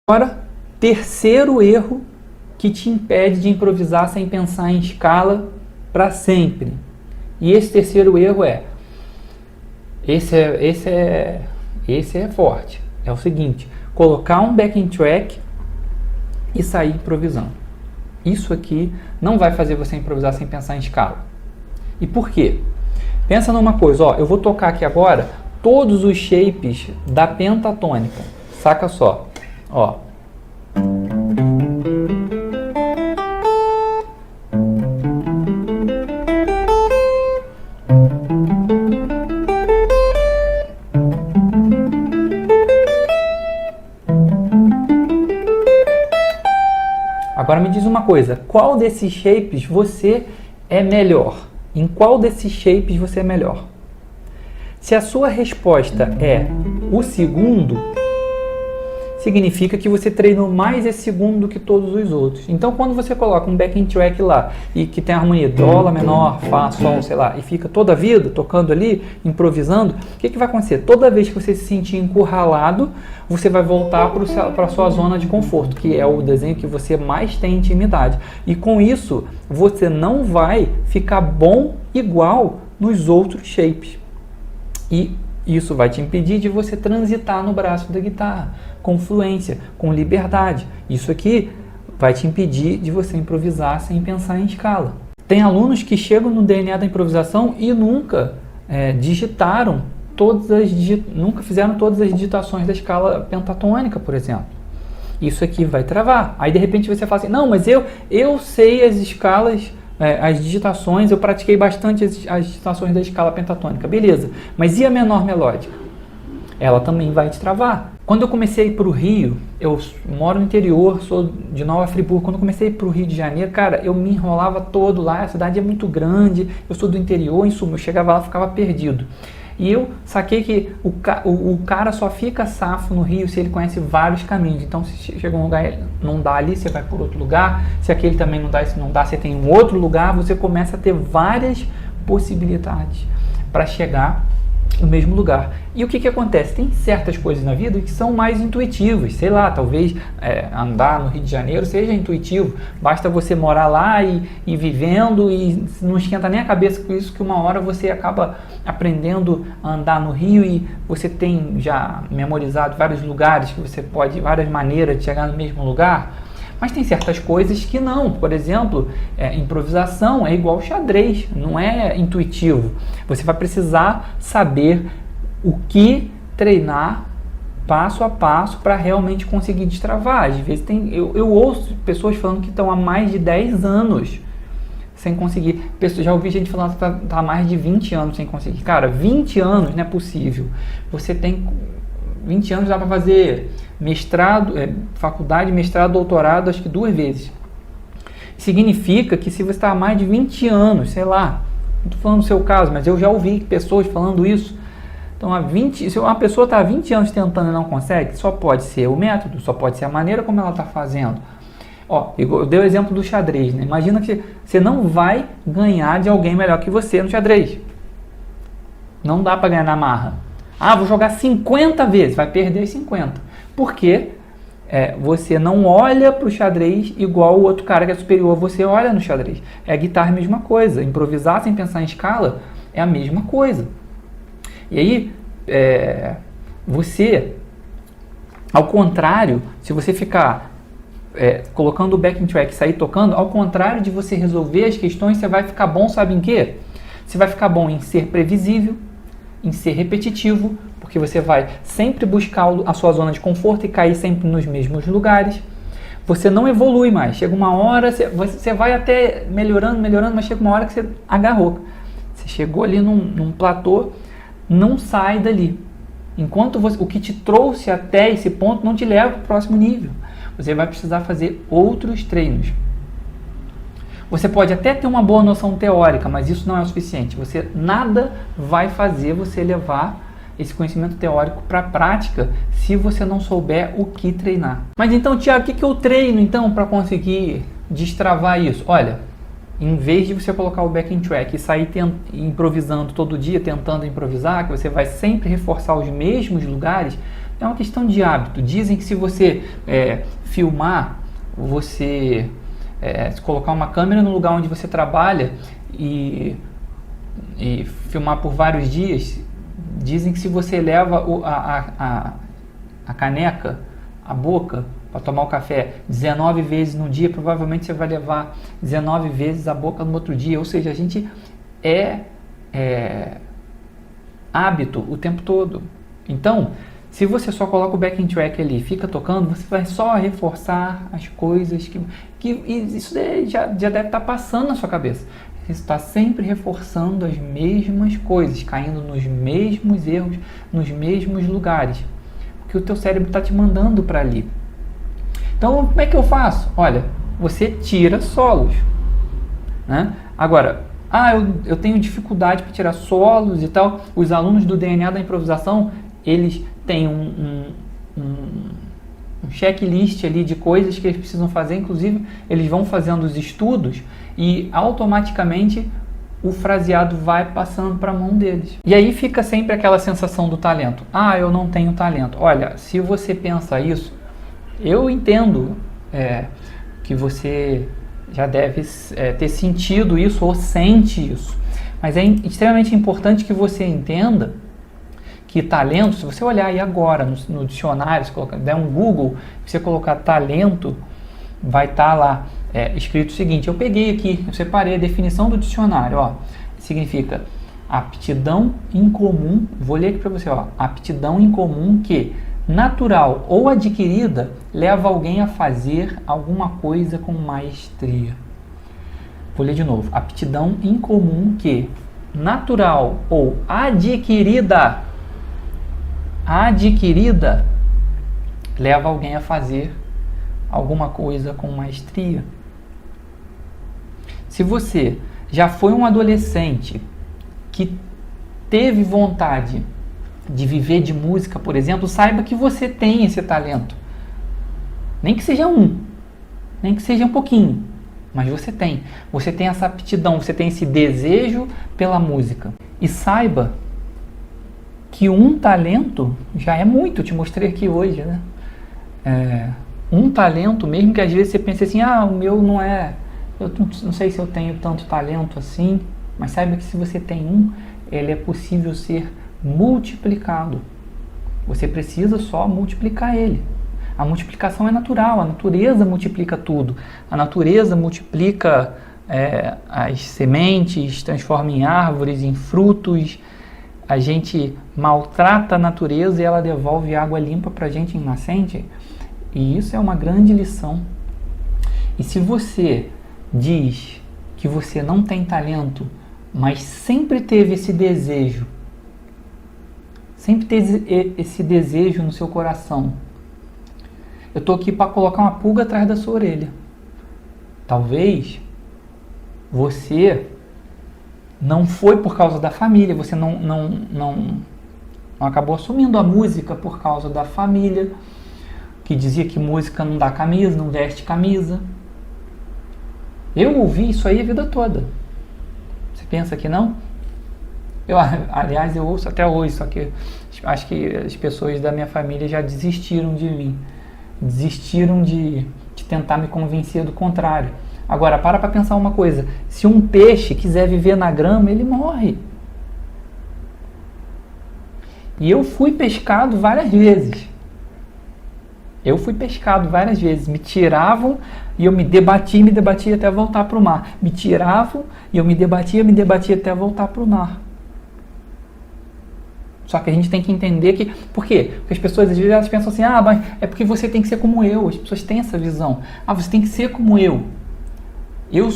Agora, terceiro erro que te impede de improvisar sem pensar em escala para sempre. E esse terceiro erro esse é forte. É o seguinte: colocar um backing track e sair improvisando. Isso aqui não vai fazer você improvisar sem pensar em escala. E por quê? Pensa numa coisa, ó, eu vou tocar aqui agora todos os shapes da pentatônica. Saca só, ó. Agora me diz uma coisa, qual desses shapes você é melhor? Em qual desses shapes você é melhor? Se a sua resposta é o segundo, significa que você treinou mais esse segundo do que todos os outros. Então, quando você coloca um backing track lá e que tem a harmonia Dó, Lá menor, Fá, Sol, sei lá, e fica toda a vida tocando ali, improvisando, o que vai acontecer? Toda vez que você se sentir encurralado, você vai voltar para a sua zona de conforto, que é o desenho que você mais tem intimidade. E com isso, você não vai ficar bom igual nos outros shapes. E isso vai te impedir de você transitar no braço da guitarra com fluência, com liberdade. Isso aqui vai te impedir de você improvisar sem pensar em escala. Tem alunos que chegam no DNA da improvisação e nunca nunca fizeram todas as digitações da escala pentatônica, por exemplo. Isso aqui vai travar. Aí de repente você fala assim, não, mas eu sei as escalas, as digitações, eu pratiquei bastante as digitações da escala pentatônica. Beleza, mas e a menor melódica? Ela também vai te travar. Quando eu comecei a ir para o Rio, eu moro no interior, sou de Nova Friburgo. Quando eu comecei a ir para o Rio de Janeiro, cara, eu me enrolava todo lá, a cidade é muito grande, eu sou do interior, em suma, eu chegava lá e ficava perdido. E eu saquei que o cara só fica safo no Rio se ele conhece vários caminhos. Então, se chega um lugar não dá ali, você vai por outro lugar. Se aquele também não dá, se não dá, você tem um outro lugar. Você começa a ter várias possibilidades para chegar no mesmo lugar. E o que acontece? Tem certas coisas na vida que são mais intuitivas. Sei lá, talvez andar no Rio de Janeiro seja intuitivo. Basta você morar lá e vivendo e não esquenta nem a cabeça com isso, que uma hora você acaba aprendendo a andar no Rio e você tem já memorizado vários lugares que você pode, várias maneiras de chegar no mesmo lugar. Mas tem certas coisas que não. Por exemplo, improvisação é igual xadrez, não é intuitivo. Você vai precisar saber o que treinar passo a passo para realmente conseguir destravar. Às vezes eu ouço pessoas falando que estão há mais de 10 anos sem conseguir. Já ouvi gente falando que está há mais de 20 anos sem conseguir. Cara, 20 anos não é possível. Você tem 20 anos, dá para fazer mestrado, faculdade, mestrado, doutorado, acho que 2 vezes. Significa que se você está há mais de 20 anos, sei lá, não estou falando do seu caso, mas eu já ouvi pessoas falando isso. Então, se uma pessoa está há 20 anos tentando e não consegue, só pode ser o método, só pode ser a maneira como ela está fazendo. Ó, eu dei o exemplo do xadrez, né? Imagina que você não vai ganhar de alguém melhor que você no xadrez. Não dá para ganhar na marra. Ah, vou jogar 50 vezes, vai perder 50. Porque você não olha para o xadrez igual o outro cara que é superior a você olha no xadrez. A guitarra é a mesma coisa. Improvisar sem pensar em escala é a mesma coisa. E aí, você, ao contrário, se você ficar colocando o backing track e sair tocando, ao contrário de você resolver as questões, você vai ficar bom, sabe em quê? Você vai ficar bom em ser previsível, em ser repetitivo, porque você vai sempre buscar a sua zona de conforto e cair sempre nos mesmos lugares. Você não evolui mais. Chega uma hora, você vai até melhorando, mas chega uma hora que você agarrou. Você chegou ali num platô, não sai dali. Enquanto o que te trouxe até esse ponto não te leva para o próximo nível. Você vai precisar fazer outros treinos. Você pode até ter uma boa noção teórica, mas isso não é o suficiente. Nada vai fazer você levar esse conhecimento teórico para a prática se você não souber o que treinar. Mas então, Thiago, o que eu treino então para conseguir destravar isso? Olha, em vez de você colocar o backing track e sair improvisando todo dia, tentando improvisar, que você vai sempre reforçar os mesmos lugares, É uma questão de hábito. Dizem que se você filmar, você se colocar uma câmera no lugar onde você trabalha e filmar por vários dias, dizem que se você leva a caneca, a boca, para tomar o café 19 vezes no dia, provavelmente você vai levar 19 vezes a boca no outro dia. Ou seja, a gente hábito o tempo todo. Então, se você só coloca o backing track ali e fica tocando, você vai só reforçar as coisas que isso já deve estar passando na sua cabeça. Você está sempre reforçando as mesmas coisas, caindo nos mesmos erros, nos mesmos lugares, porque o teu cérebro está te mandando para ali. Então, como é que eu faço? Olha, você tira solos, né? Agora, eu tenho dificuldade para tirar solos e tal. Os alunos do DNA da improvisação, eles têm um checklist ali de coisas que eles precisam fazer. Inclusive, eles vão fazendo os estudos e automaticamente o fraseado vai passando para a mão deles. E aí fica sempre aquela sensação do talento. Eu não tenho talento. Olha, se você pensa isso, eu entendo que você já deve ter sentido isso ou sente isso. Mas é extremamente importante que você entenda que talento, se você olhar aí agora no dicionário, se der um Google, você colocar talento, vai estar lá escrito o seguinte. Eu peguei aqui, eu separei a definição do dicionário. Significa aptidão incomum, vou ler aqui para você, aptidão incomum que, natural ou adquirida, leva alguém a fazer alguma coisa com maestria. Vou ler de novo. Aptidão incomum que, natural ou adquirida, leva alguém a fazer alguma coisa com maestria. Se você já foi um adolescente que teve vontade de viver de música, por exemplo, saiba que você tem esse talento. Nem que seja nem que seja um pouquinho, mas você tem. Você tem essa aptidão, você tem esse desejo pela música. E saiba que um talento já é muito. Eu te mostrei aqui hoje, né? Um talento, mesmo que às vezes você pense assim, o meu não é... Eu não sei se eu tenho tanto talento assim, mas saiba que se você tem ele é possível ser multiplicado. Você precisa só multiplicar ele. A multiplicação é natural, a natureza multiplica tudo. A natureza multiplica as sementes, transforma em árvores, em frutos. A gente maltrata a natureza e ela devolve água limpa para a gente em nascente. E isso é uma grande lição. E se você diz que você não tem talento, mas sempre teve esse desejo, sempre teve esse desejo no seu coração, eu estou aqui para colocar uma pulga atrás da sua orelha. Talvez você não foi por causa da família, você não acabou assumindo a música por causa da família, que dizia que música não dá camisa, não veste camisa. Eu ouvi isso aí a vida toda. Você pensa que não? Aliás, eu ouço até hoje, só que acho que as pessoas da minha família já desistiram de mim. Desistiram de tentar me convencer do contrário. Agora, para pensar uma coisa. Se um peixe quiser viver na grama, ele morre. E eu fui pescado várias vezes. Me tiravam e eu me debatia até voltar para o mar. Me tiravam e eu me debatia até voltar para o mar. Só que a gente tem que entender que... Por quê? Porque as pessoas às vezes elas pensam assim, mas é porque você tem que ser como eu. As pessoas têm essa visão. Você tem que ser como eu. Eu,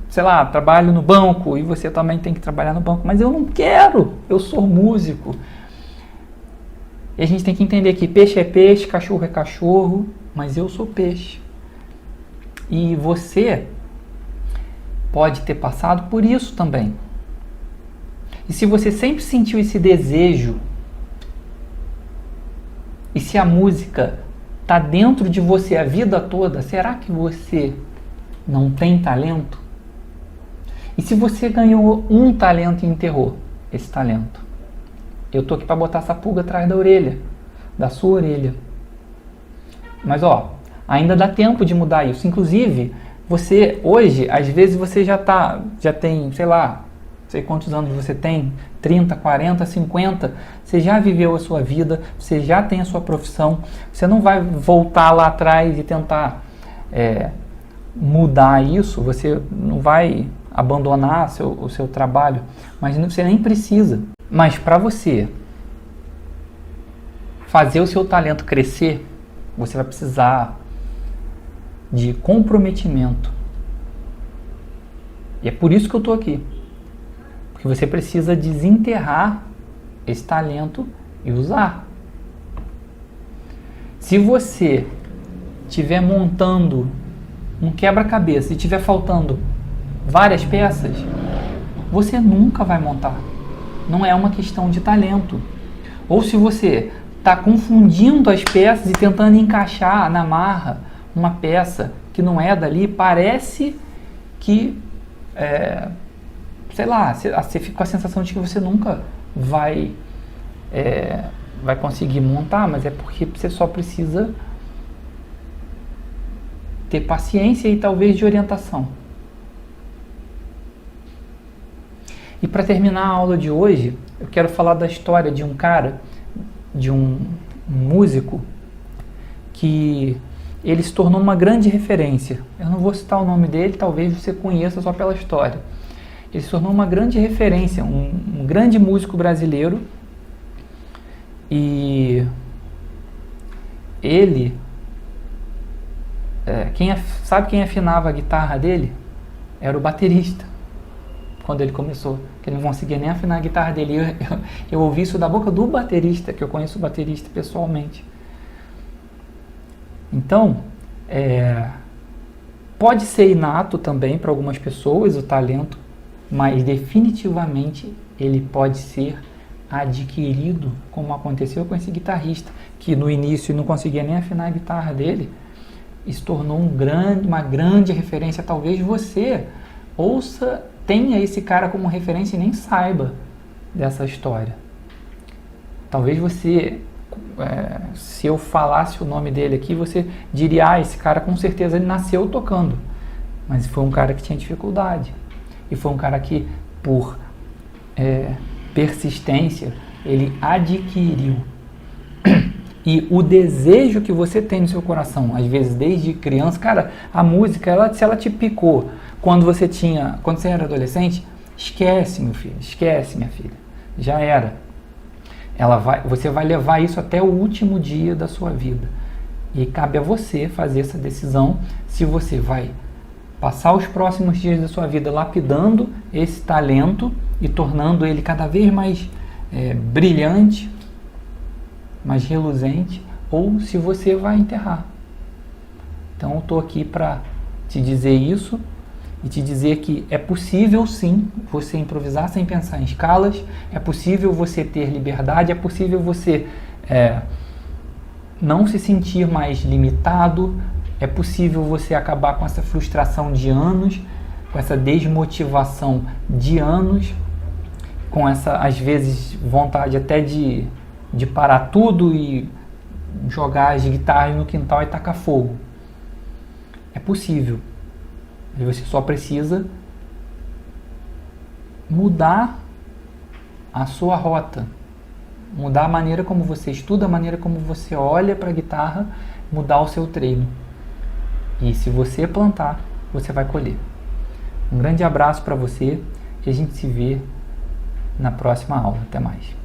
sei lá, trabalho no banco e você também tem que trabalhar no banco. Mas eu não quero. Eu sou músico. E a gente tem que entender que peixe é peixe, cachorro é cachorro, mas eu sou peixe. E você pode ter passado por isso também. E se você sempre sentiu esse desejo, e se a música está dentro de você a vida toda, será que você não tem talento? E se você ganhou um talento e enterrou esse talento? Eu tô aqui para botar essa pulga atrás da orelha. da sua orelha. Mas ó, ainda dá tempo de mudar isso. Inclusive, você hoje, às vezes você já tem, sei lá, sei quantos anos você tem, 30, 40, 50, você já viveu a sua vida, você já tem a sua profissão, você não vai voltar lá atrás e tentar mudar isso, você não vai abandonar o seu trabalho, mas você nem precisa. Mas para você fazer o seu talento crescer, você vai precisar de comprometimento. E é por isso que eu estou aqui. Porque você precisa desenterrar esse talento e usar. Se você estiver montando um quebra-cabeça e estiver faltando várias peças, você nunca vai montar. Não é uma questão de talento. Ou se você está confundindo as peças e tentando encaixar na marra uma peça que não é dali, parece que, sei lá, você fica com a sensação de que você nunca vai conseguir montar, mas é porque você só precisa ter paciência e talvez de orientação. E para terminar a aula de hoje, eu quero falar da história de um cara, de um músico, que ele se tornou uma grande referência. Eu não vou citar o nome dele, talvez você conheça só pela história. Ele se tornou uma grande referência, um grande músico brasileiro. E ele, sabe quem afinava a guitarra dele? Era o baterista, quando ele começou, que ele não conseguia nem afinar a guitarra dele. Eu ouvi isso da boca do baterista, que eu conheço o baterista pessoalmente. Então, pode ser inato também para algumas pessoas o talento, mas definitivamente ele pode ser adquirido, como aconteceu com esse guitarrista, que no início não conseguia nem afinar a guitarra dele, e se tornou uma grande referência. Talvez você tenha esse cara como referência e nem saiba dessa história. Talvez você, se eu falasse o nome dele aqui, você diria, esse cara com certeza ele nasceu tocando, mas foi um cara que tinha dificuldade, e foi um cara que, por persistência, ele adquiriu. E o desejo que você tem no seu coração, às vezes desde criança, cara, a música, se ela te picou quando você era adolescente, esquece, meu filho, esquece, minha filha, já era. Você vai levar isso até o último dia da sua vida. E cabe a você fazer essa decisão, se você vai passar os próximos dias da sua vida lapidando esse talento e tornando ele cada vez mais brilhante, mais reluzente, ou se você vai enterrar. Então eu estou aqui para te dizer isso e te dizer que é possível sim você improvisar sem pensar em escalas, é possível você ter liberdade, é possível você não se sentir mais limitado, é possível você acabar com essa frustração de anos, com essa desmotivação de anos, com essa, às vezes, vontade até de parar tudo e jogar as guitarras no quintal e tacar fogo. É possível. E você só precisa mudar a sua rota, mudar a maneira como você estuda, a maneira como você olha para a guitarra, mudar o seu treino. E se você plantar, você vai colher. Um grande abraço para você e a gente se vê na próxima aula. Até mais.